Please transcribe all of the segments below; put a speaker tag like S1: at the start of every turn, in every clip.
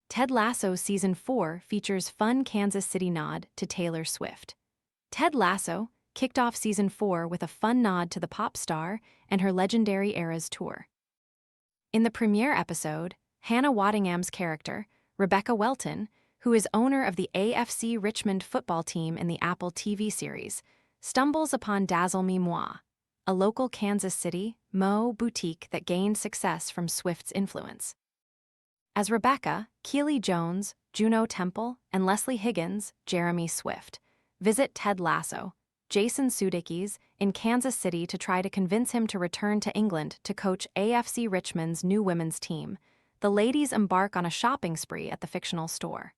S1: Ted Lasso Season 4 features fun Kansas City nod to Taylor Swift. Ted Lasso kicked off Season 4 with a fun nod to the pop star and her legendary Eras tour. In the premiere episode, Hannah Waddingham's character, Rebecca Welton, who is owner of the AFC Richmond football team in the Apple TV series, stumbles upon Dazzle Me Moi, a local Kansas City Mo boutique that gained success from Swift's influence. As Rebecca, Keeley Jones, Juno Temple, and Leslie Higgins, Jeremy Swift, visit Ted Lasso, Jason Sudeikis, in Kansas City to try to convince him to return to England to coach AFC Richmond's new women's team, the ladies embark on a shopping spree at the fictional store.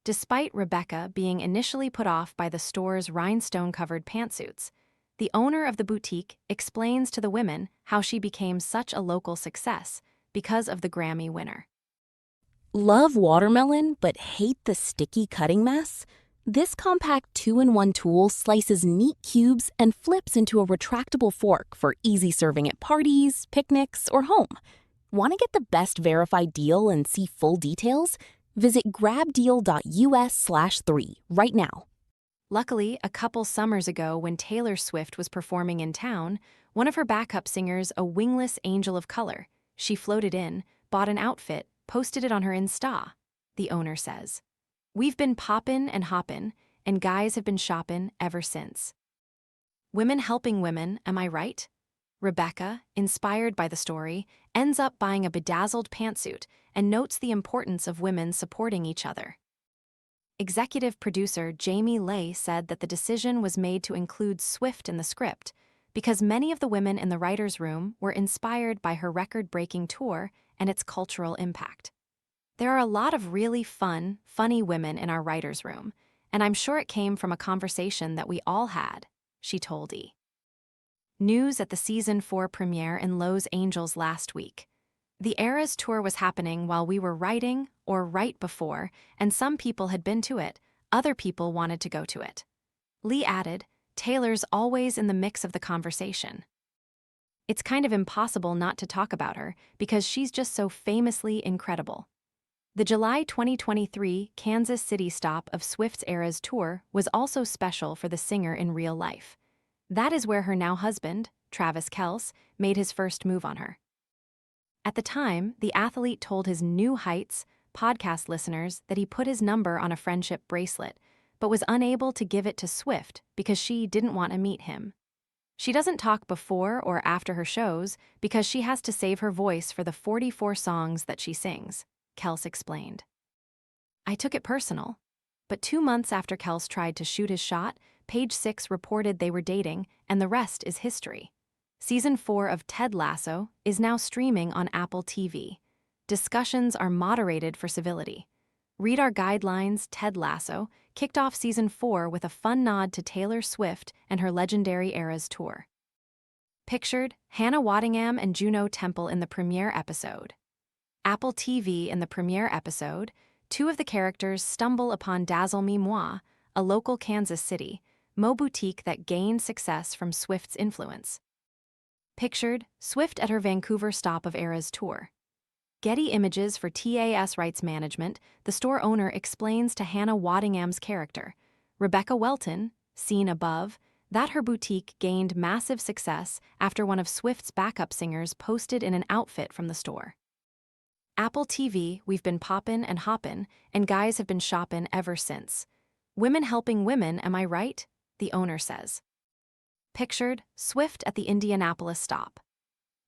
S1: Despite Rebecca being initially put off by the store's rhinestone-covered pantsuits, the owner of the boutique explains to the women how she became such a local success because of the Grammy winner.
S2: Love watermelon but hate the sticky cutting mess? This compact 2-in-1 tool slices neat cubes and flips into a retractable fork for easy serving at parties, picnics, or home. Want to get the best verified deal and see full details? Visit grabdeal.us/3 right now.
S1: Luckily, a couple summers ago when Taylor Swift was performing in town, one of her backup singers, a wingless angel of color, she floated in, bought an outfit, posted it on her Insta, the owner says. We've been poppin' and hoppin', and guys have been shoppin' ever since. Women helping women, am I right? Rebecca, inspired by the story, ends up buying a bedazzled pantsuit and notes the importance of women supporting each other. Executive producer Jamie Lay said that the decision was made to include Swift in the script because many of the women in the writer's room were inspired by her record-breaking tour and its cultural impact. There are a lot of really funny women in our writer's room, and I'm sure it came from a conversation that we all had, she told E! News at the Season 4 premiere in Los Angeles last week. The Eras tour was happening while we were writing, or right before, and some people had been to it, other people wanted to go to it. Lee added, Taylor's always in the mix of the conversation. It's kind of impossible not to talk about her because she's just so famously incredible. The July 2023 Kansas City stop of Swift's Eras tour was also special for the singer in real life. That is where her now husband, Travis Kelce, made his first move on her. At the time, the athlete told his New Heights podcast listeners that he put his number on a friendship bracelet, but was unable to give it to Swift because she didn't want to meet him. She doesn't talk before or after her shows because she has to save her voice for the 44 songs that she sings, Kelce explained. I took it personal. But 2 months after Kelce tried to shoot his shot, Page Six reported they were dating, and the rest is history. Season 4 of Ted Lasso is now streaming on Apple TV. Discussions are moderated for civility. Read our guidelines. Ted Lasso kicked off Season 4 with a fun nod to Taylor Swift and her legendary Eras tour. Pictured, Hannah Waddingham and Juno Temple in the premiere episode. Apple TV in the premiere episode, two of the characters stumble upon Dazzle Me Moi, a local Kansas City Mo boutique that gained success from Swift's influence. Pictured, Swift at her Vancouver stop of Eras tour. Getty Images for TAS Rights Management, the store owner explains to Hannah Waddingham's character, Rebecca Welton, seen above, that her boutique gained massive success after one of Swift's backup singers posted in an outfit from the store. Apple TV, we've been poppin' and hoppin', and guys have been shoppin' ever since. Women helping women, am I right? The owner says. Pictured, Swift at the Indianapolis stop.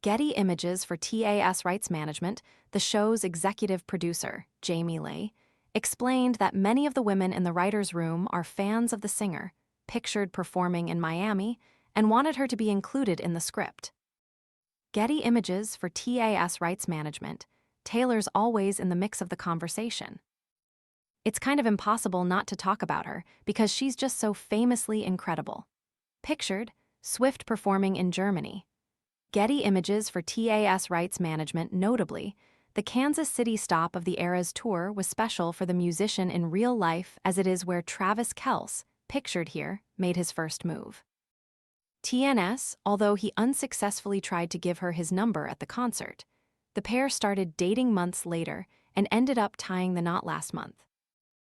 S1: Getty Images for TAS Rights Management, the show's executive producer, Jamie Lay, explained that many of the women in the writer's room are fans of the singer, pictured performing in Miami, and wanted her to be included in the script. Getty Images for TAS Rights Management, Taylor's always in the mix of the conversation. It's kind of impossible not to talk about her because she's just so famously incredible. Pictured, Swift performing in Germany. Getty Images for TAS Rights Management. Notably, the Kansas City stop of the Eras tour was special for the musician in real life as it is where Travis Kelce, pictured here, made his first move. TNS, although he unsuccessfully tried to give her his number at the concert, the pair started dating months later and ended up tying the knot last month.